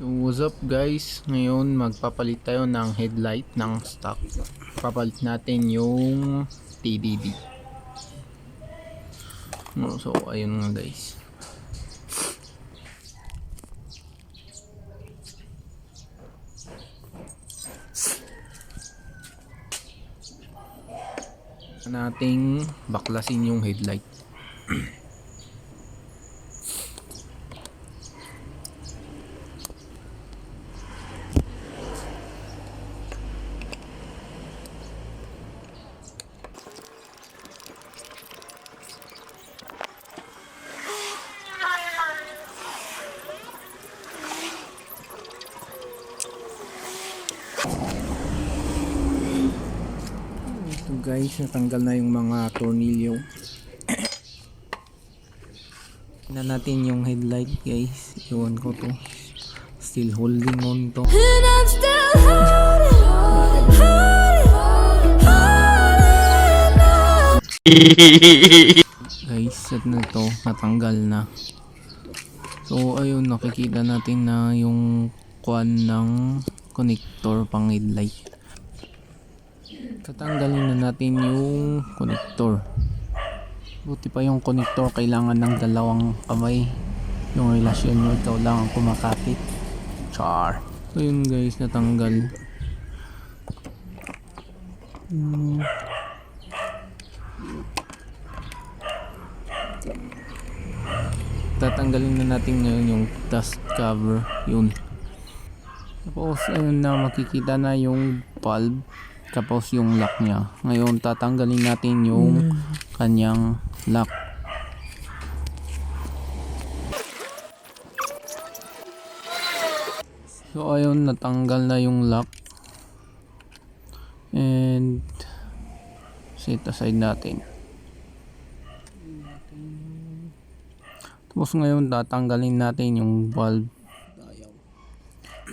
So what's up guys, ngayon magpapalit tayo ng headlight ng stock. Papalit natin yung TDD. So ayun nga guys, nating baklasin yung headlight. Ito guys, natanggal na yung mga tornilyo. Na natin yung headlight guys, iwan ko to, still holding on to. And I'm still holding on. Guys, set na to, natanggal na. So ayun, nakikita natin na yung kuan ng connector pang headlight. Tatanggalin na natin yung connector. Buti pa yung connector, kailangan ng dalawang kamay. Yung relasyon nyo, ikaw lang ang kumakapit. Char. So yun guys, natanggal. Tatanggalin na natin ngayon yung dust cover. Yun. Tapos ayun na, makikita na yung valve. Tapos yung lock nya. Ngayon tatanggalin natin yung kanyang lock. So ayun, natanggal na yung lock. And set aside natin. Tapos ngayon tatanggalin natin yung valve.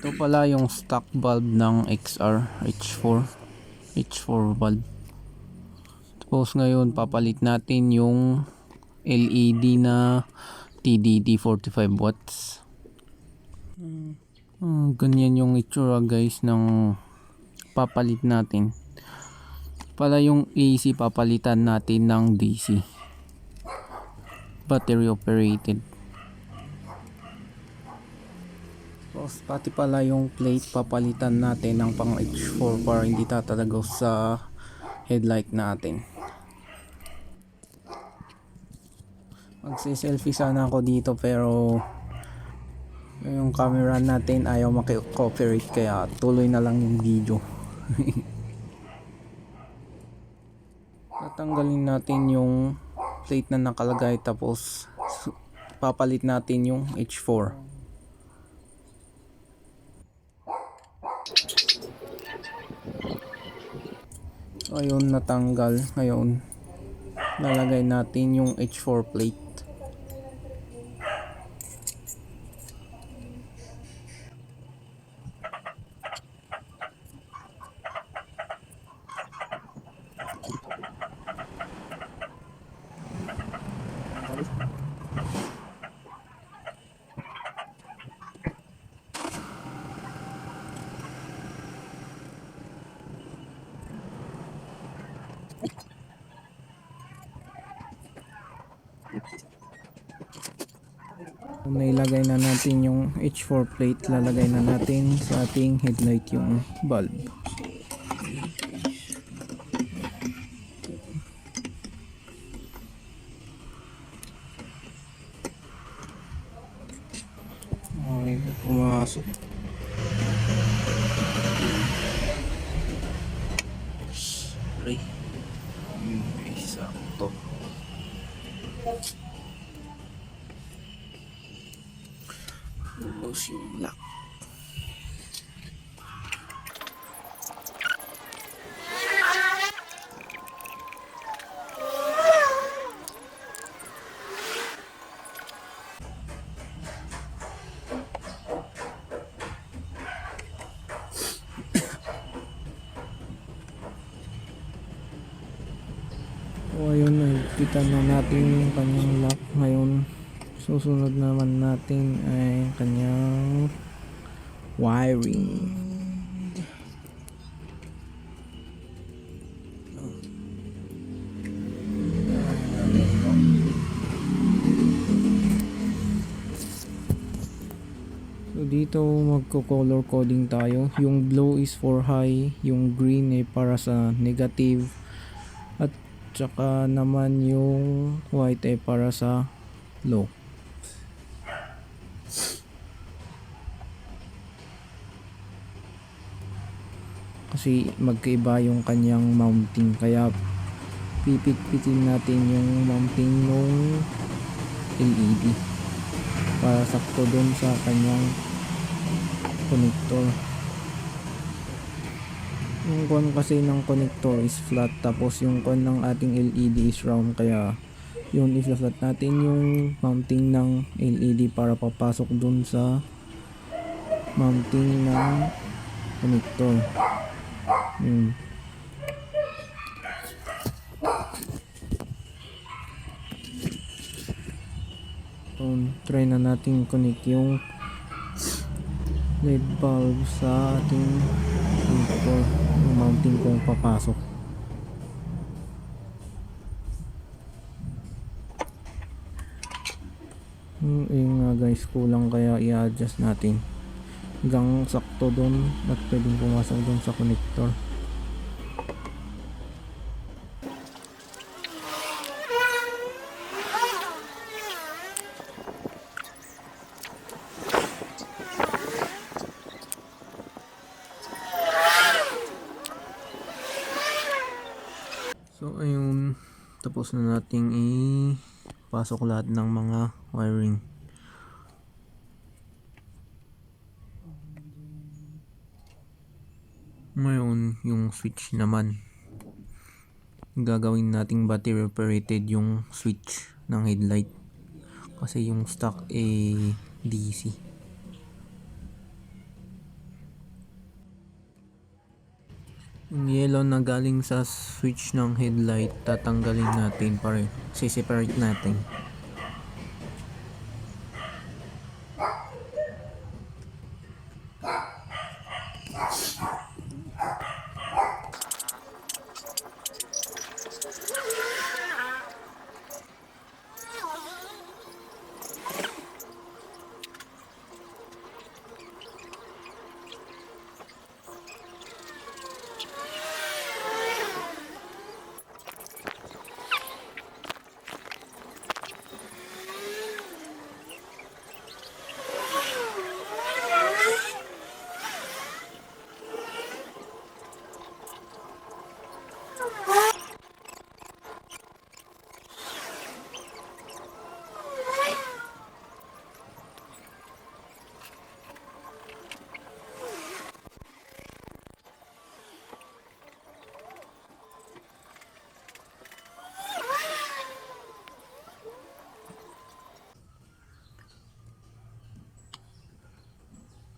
Ito pala yung stock valve ng XR H4 valve. Tapos ngayon papalit natin yung LED na TDD 45 watts. Ganyan yung itsura guys ng papalit natin. Pala yung AC papalitan natin ng DC, battery operated. Tapos pati pala yung plate papalitan natin ng pang H4 para hindi tatalagaw sa headlight natin. Magsi-selfie sana ako dito pero yung camera natin ayaw maki-cooperate, kaya tuloy na lang yung video. Tatanggalin natin yung plate na nakalagay, tapos papalit natin yung H4. Ayun, natanggal. Ngayon lalagay natin yung H4 plate. Nailagay na natin yung H4 plate, lalagay na natin sa ating headlight yung bulb. Okay, pumasok. Sorry. Isa to. Tapos yung lock. So ayun, nakikita na natin yung kanyang lock. Ngayon susunod naman natin ay kanyang wiring. So dito magko-color coding tayo. Yung blue is for high, yung green ay para sa negative, at tsaka naman yung white ay para sa low. Kasi magkaiba yung kanyang mounting, kaya pipit-pitin natin yung mounting ng LED para sakto dun sa kanyang connector. Yung kon kasi ng connector is flat, tapos yung kon ng ating LED is round, kaya yun i-flat natin yung mounting ng LED para papasok dun sa mounting ng connector. Yun. So, try na natin connect yung LED bulb sa ating connector, yung mounting kung papasok. Yung nga guys, kulang, kaya i-adjust natin hanggang sakto doon at pwedeng pumasok doon sa connector. So ayun, tapos na nating ipasok lahat ng mga wiring. Ngayon yung switch naman, gagawin nating battery operated yung switch ng headlight kasi yung stock DC. Yung yellow na galing sa switch ng headlight, tatanggalin natin, separate natin.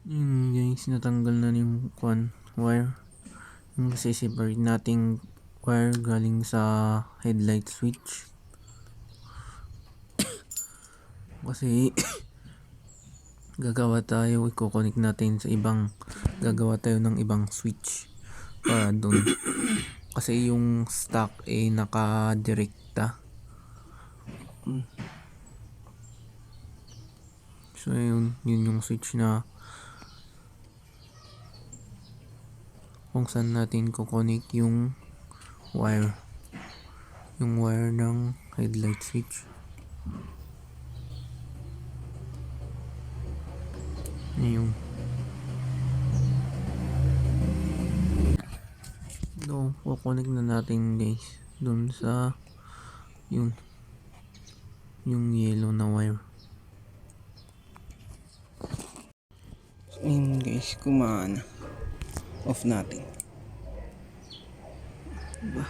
Yun guys, natanggal na yung wire. Yung separate nating wire galing sa headlight switch. Kasi i-connect natin sa gagawa tayo ng ibang switch para doon. Kasi yung stock naka-direkta. So yun yung switch na kung saan natin kukonek yung wire ng headlight switch. Ayun. So, kukonek na natin guys dun sa yung yellow na wire. So, ayun guys, kumana. Off natin. Diba?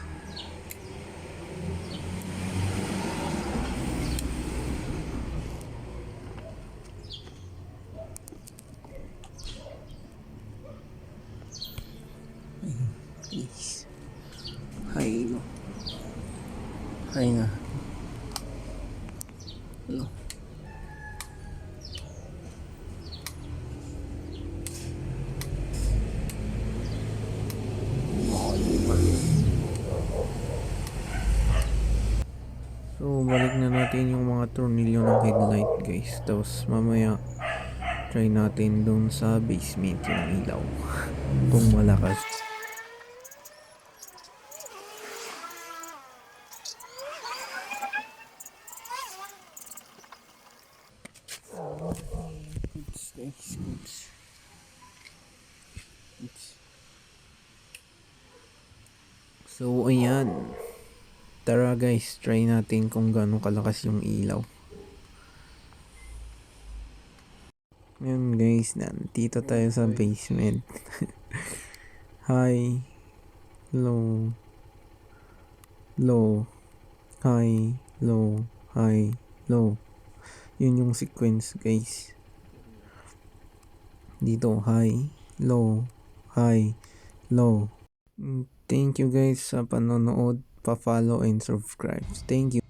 Ayun, guys. Hay nga. Hello. natin yung mga tornilyo ng headlight guys. Tapos mamaya try natin dun sa basement yung ilaw. Kung malakas. Oops guys, oops. Oops. So ayan. Tara guys, try natin kung gaano kalakas yung ilaw. Ngayon guys, nandito tayo sa basement. High, low, low, high, low, high, low. Yun yung sequence guys. Dito high, low, high, low. Thank you guys sa panonood. Pa-follow and subscribe. Thank you.